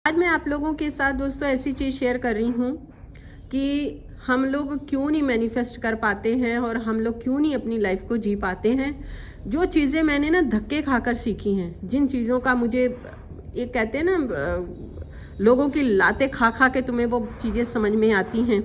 आज मैं आप लोगों के साथ दोस्तों ऐसी चीज़ शेयर कर रही हूँ कि हम लोग क्यों नहीं मैनिफेस्ट कर पाते हैं और हम लोग क्यों नहीं अपनी लाइफ को जी पाते हैं। जो चीज़ें मैंने ना धक्के खाकर सीखी हैं, जिन चीज़ों का मुझे ये कहते हैं ना लोगों की लातें खा खा के तुम्हें वो चीज़ें समझ में आती हैं।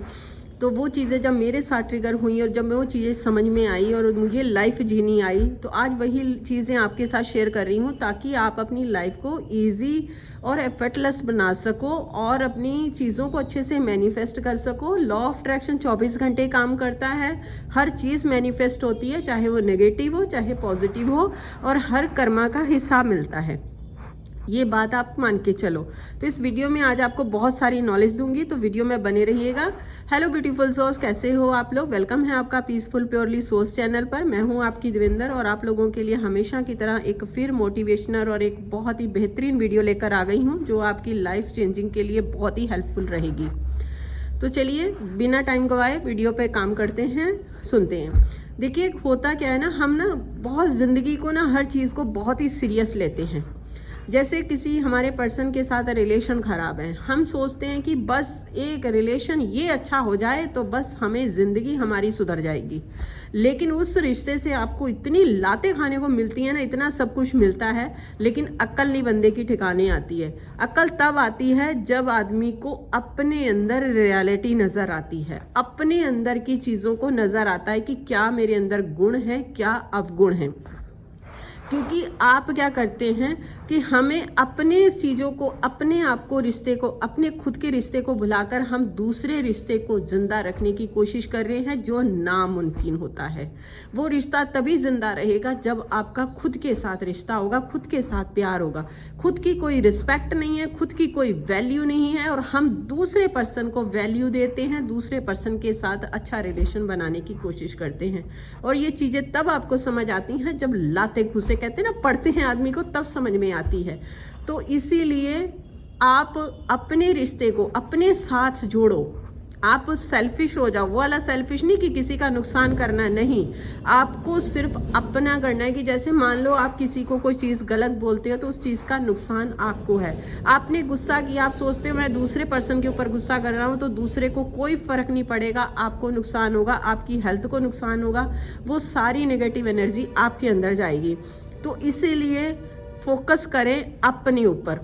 तो वो चीज़ें जब मेरे साथ ट्रिगर हुई और जब मैं वो चीज़ें समझ में आई और मुझे लाइफ जीनी आई, तो आज वही चीज़ें आपके साथ शेयर कर रही हूँ ताकि आप अपनी लाइफ को इजी और एफर्टलेस बना सको और अपनी चीज़ों को अच्छे से मैनिफेस्ट कर सको। लॉ ऑफ अट्रैक्शन 24 घंटे काम करता है। हर चीज़ मैनिफेस्ट होती है, चाहे वो नेगेटिव हो चाहे पॉजिटिव हो, और हर कर्मा का हिसाब मिलता है। ये बात आप मान के चलो। तो इस वीडियो में आज आपको बहुत सारी नॉलेज दूंगी, तो वीडियो में बने रहिएगा। हेलो ब्यूटीफुल सोल्स, कैसे हो आप लोग? वेलकम है आपका पीसफुल प्योरली सोल्स चैनल पर। मैं हूं आपकी देवेंद्र और आप लोगों के लिए हमेशा की तरह एक फिर मोटिवेशनल और एक बहुत ही बेहतरीन वीडियो लेकर आ गई हूं, जो आपकी लाइफ चेंजिंग के लिए बहुत ही हेल्पफुल रहेगी। तो चलिए बिना टाइम गवाए वीडियो पे काम करते हैं, सुनते हैं। देखिए होता क्या है ना, हम ना बहुत ज़िंदगी को ना हर चीज़ को बहुत ही सीरियस लेते हैं। जैसे किसी हमारे पर्सन के साथ रिलेशन ख़राब है, हम सोचते हैं कि बस एक रिलेशन ये अच्छा हो जाए तो बस हमें ज़िंदगी हमारी सुधर जाएगी। लेकिन उस रिश्ते से आपको इतनी लातें खाने को मिलती हैं ना, इतना सब कुछ मिलता है, लेकिन अक्ल नहीं बंदे की ठिकाने आती है। अक्ल तब आती है जब आदमी को अपने अंदर रियलिटी नज़र आती है, अपने अंदर की चीज़ों को नज़र आता है कि क्या मेरे अंदर गुण है, क्या अवगुण है। क्योंकि आप क्या करते हैं कि हमें अपने चीज़ों को, अपने आप को, रिश्ते को, अपने खुद के रिश्ते को भुलाकर हम दूसरे रिश्ते को जिंदा रखने की कोशिश कर रहे हैं, जो नामुमकिन होता है। वो रिश्ता तभी जिंदा रहेगा जब आपका खुद के साथ रिश्ता होगा, खुद के साथ प्यार होगा। खुद की कोई रिस्पेक्ट नहीं है, खुद की कोई वैल्यू नहीं है, और हम दूसरे पर्सन को वैल्यू देते हैं, दूसरे पर्सन के साथ अच्छा रिलेशन बनाने की कोशिश करते हैं। और ये चीज़ें तब आपको समझ आती हैं जब लातें घुसे कहते हैं ना, पढ़ते हैं आदमी को, तब समझ में आती है। तो इसीलिए आप अपने रिश्ते को अपने साथ जोड़ो। आप सेल्फिश हो जाओ, वो वाला सेल्फिश नहीं कि किसी का नुकसान करना, नहीं। आपको सिर्फ अपना करना है। कि जैसे मान लो आप किसी को कोई चीज़ गलत बोलते हो तो उस चीज़ का नुकसान आपको है। आपने गुस्सा किया, आप सोचते हो मैं दूसरे पर्सन के ऊपर गुस्सा कर रहा हूँ, तो दूसरे को कोई फ़र्क नहीं पड़ेगा, आपको नुकसान होगा, आपकी हेल्थ को नुकसान होगा, वो सारी नेगेटिव एनर्जी आपके अंदर जाएगी। तो इसीलिए फोकस करें अपने ऊपर।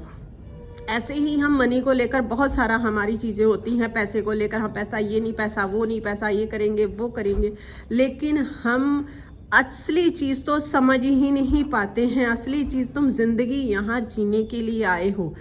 ऐसे ही हम मनी को लेकर बहुत सारा हमारी चीज़ें होती हैं, पैसे को लेकर हम पैसा ये नहीं, पैसा वो नहीं, पैसा ये करेंगे वो करेंगे, लेकिन हम असली चीज़ तो समझ ही नहीं पाते हैं। असली चीज़ तुम जिंदगी यहाँ जीने के लिए आए हो।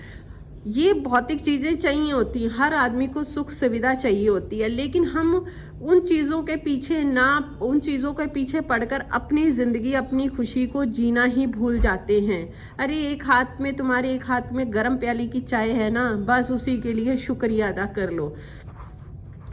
ये भौतिक चीज़ें चाहिए होती हैं, हर आदमी को सुख सुविधा चाहिए होती है, लेकिन हम उन चीज़ों के पीछे ना, उन चीज़ों के पीछे पड़कर अपनी ज़िंदगी, अपनी खुशी को जीना ही भूल जाते हैं। अरे एक हाथ में, तुम्हारे एक हाथ में गर्म प्याली की चाय है ना, बस उसी के लिए शुक्रिया अदा कर लो।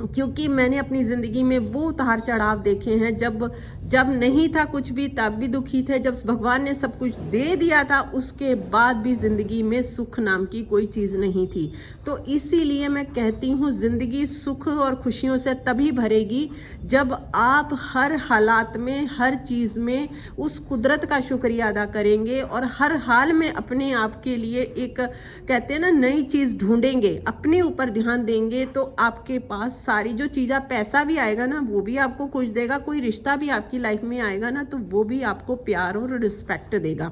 क्योंकि मैंने अपनी ज़िंदगी में वो उतार चढ़ाव देखे हैं, जब नहीं था कुछ भी तब भी दुखी थे, जब भगवान ने सब कुछ दे दिया था उसके बाद भी ज़िंदगी में सुख नाम की कोई चीज़ नहीं थी। तो इसीलिए मैं कहती हूँ ज़िंदगी सुख और खुशियों से तभी भरेगी जब आप हर हालात में, हर चीज़ में उस कुदरत का शुक्रिया अदा करेंगे और हर हाल में अपने आप के लिए एक, कहते हैं ना, नई चीज़ ढूंढेंगे, अपने ऊपर ध्यान देंगे, तो आपके पास सारी जो चीज़ें, पैसा भी आएगा ना वो भी आपको खुश देगा, कोई रिश्ता भी आपकी लाइफ में आएगा ना तो वो भी आपको प्यार और रिस्पेक्ट देगा।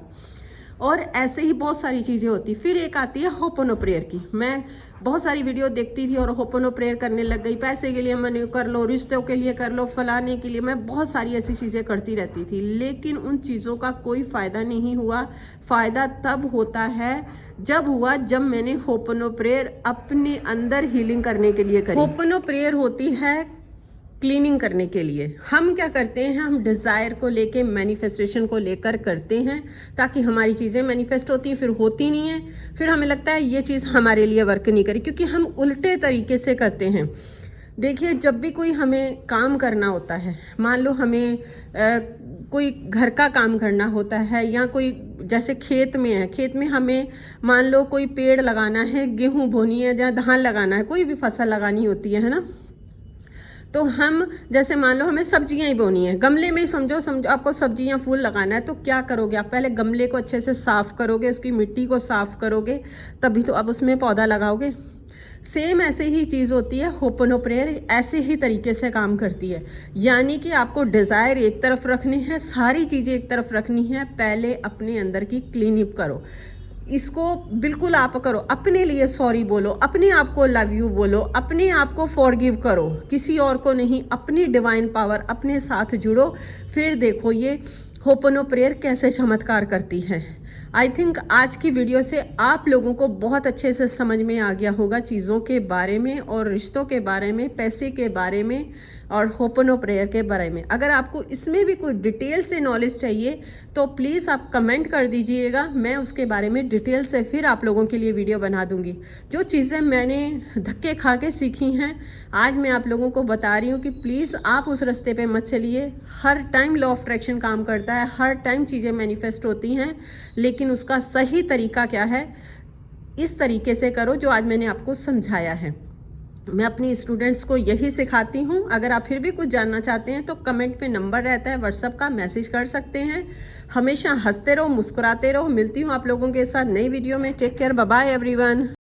और ऐसे ही बहुत सारी चीज़ें होती। फिर एक आती है होपनो प्रेयर की। मैं बहुत सारी वीडियो देखती थी और होपनो प्रेयर करने लग गई। पैसे के लिए मनी कर लो, रिश्तों के लिए कर लो, फलाने के लिए, मैं बहुत सारी ऐसी चीज़ें करती रहती थी, लेकिन उन चीज़ों का कोई फ़ायदा नहीं हुआ। फ़ायदा तब होता है जब मैंने होपनो प्रेयर अपने अंदर हीलिंग करने के लिए करी। होपनो प्रेयर होती है क्लीनिंग करने के लिए। हम क्या करते हैं, हम डिज़ायर को लेके, मैनिफेस्टेशन को लेकर करते हैं ताकि हमारी चीज़ें मैनिफेस्ट होती हैं, फिर होती नहीं है, फिर हमें लगता है ये चीज़ हमारे लिए वर्क नहीं करी, क्योंकि हम उल्टे तरीके से करते हैं। देखिए जब भी कोई हमें काम करना होता है, मान लो हमें कोई घर का काम करना होता है, या कोई जैसे खेत में है, खेत में हमें मान लो कोई पेड़ लगाना है, गेहूँ बोनी है या धान लगाना है, कोई भी फसल लगानी होती है ना, तो हम जैसे मान लो हमें सब्जियां ही बोनी है, गमले में ही समझो आपको सब्जियां फूल लगाना है, तो क्या करोगे आप? पहले गमले को अच्छे से साफ करोगे, उसकी मिट्टी को साफ करोगे, तभी तो आप उसमें पौधा लगाओगे। सेम ऐसे ही चीज़ होती है, होपनो प्रेयर ऐसे ही तरीके से काम करती है। यानी कि आपको डिज़ायर एक तरफ रखनी है, सारी चीज़ें एक तरफ रखनी है। पहले अपने अंदर की क्लीन अप करो, इसको बिल्कुल आप करो, अपने लिए सॉरी बोलो, अपने आप को लव यू बोलो, अपने आप को फॉरगिव करो, किसी और को नहीं, अपनी डिवाइन पावर अपने साथ जुड़ो। फिर देखो ये होपनो प्रेयर कैसे चमत्कार करती है। आई थिंक आज की वीडियो से आप लोगों को बहुत अच्छे से समझ में आ गया होगा चीज़ों के बारे में और रिश्तों के बारे में, पैसे के बारे में और होपनो प्रेयर के बारे में। अगर आपको इसमें भी कोई डिटेल से नॉलेज चाहिए तो प्लीज़ आप कमेंट कर दीजिएगा, मैं उसके बारे में डिटेल से फिर आप लोगों के लिए वीडियो बना दूंगी। जो चीज़ें मैंने धक्के खा के सीखी हैं आज मैं आप लोगों को बता रही हूँ कि प्लीज़ आप उस रास्ते पे मत चलिए। हर टाइम लॉ ऑफ अट्रैक्शन काम करता है, हर टाइम चीज़ें मैनिफेस्ट होती हैं, लेकिन उसका सही तरीका क्या है, इस तरीके से करो जो आज मैंने आपको समझाया है। मैं अपनी स्टूडेंट्स को यही सिखाती हूँ। अगर आप फिर भी कुछ जानना चाहते हैं तो कमेंट पे नंबर रहता है व्हाट्सएप का, मैसेज कर सकते हैं। हमेशा हंसते रहो, मुस्कुराते रहो। मिलती हूँ आप लोगों के साथ नई वीडियो में। Take care, bye bye everyone.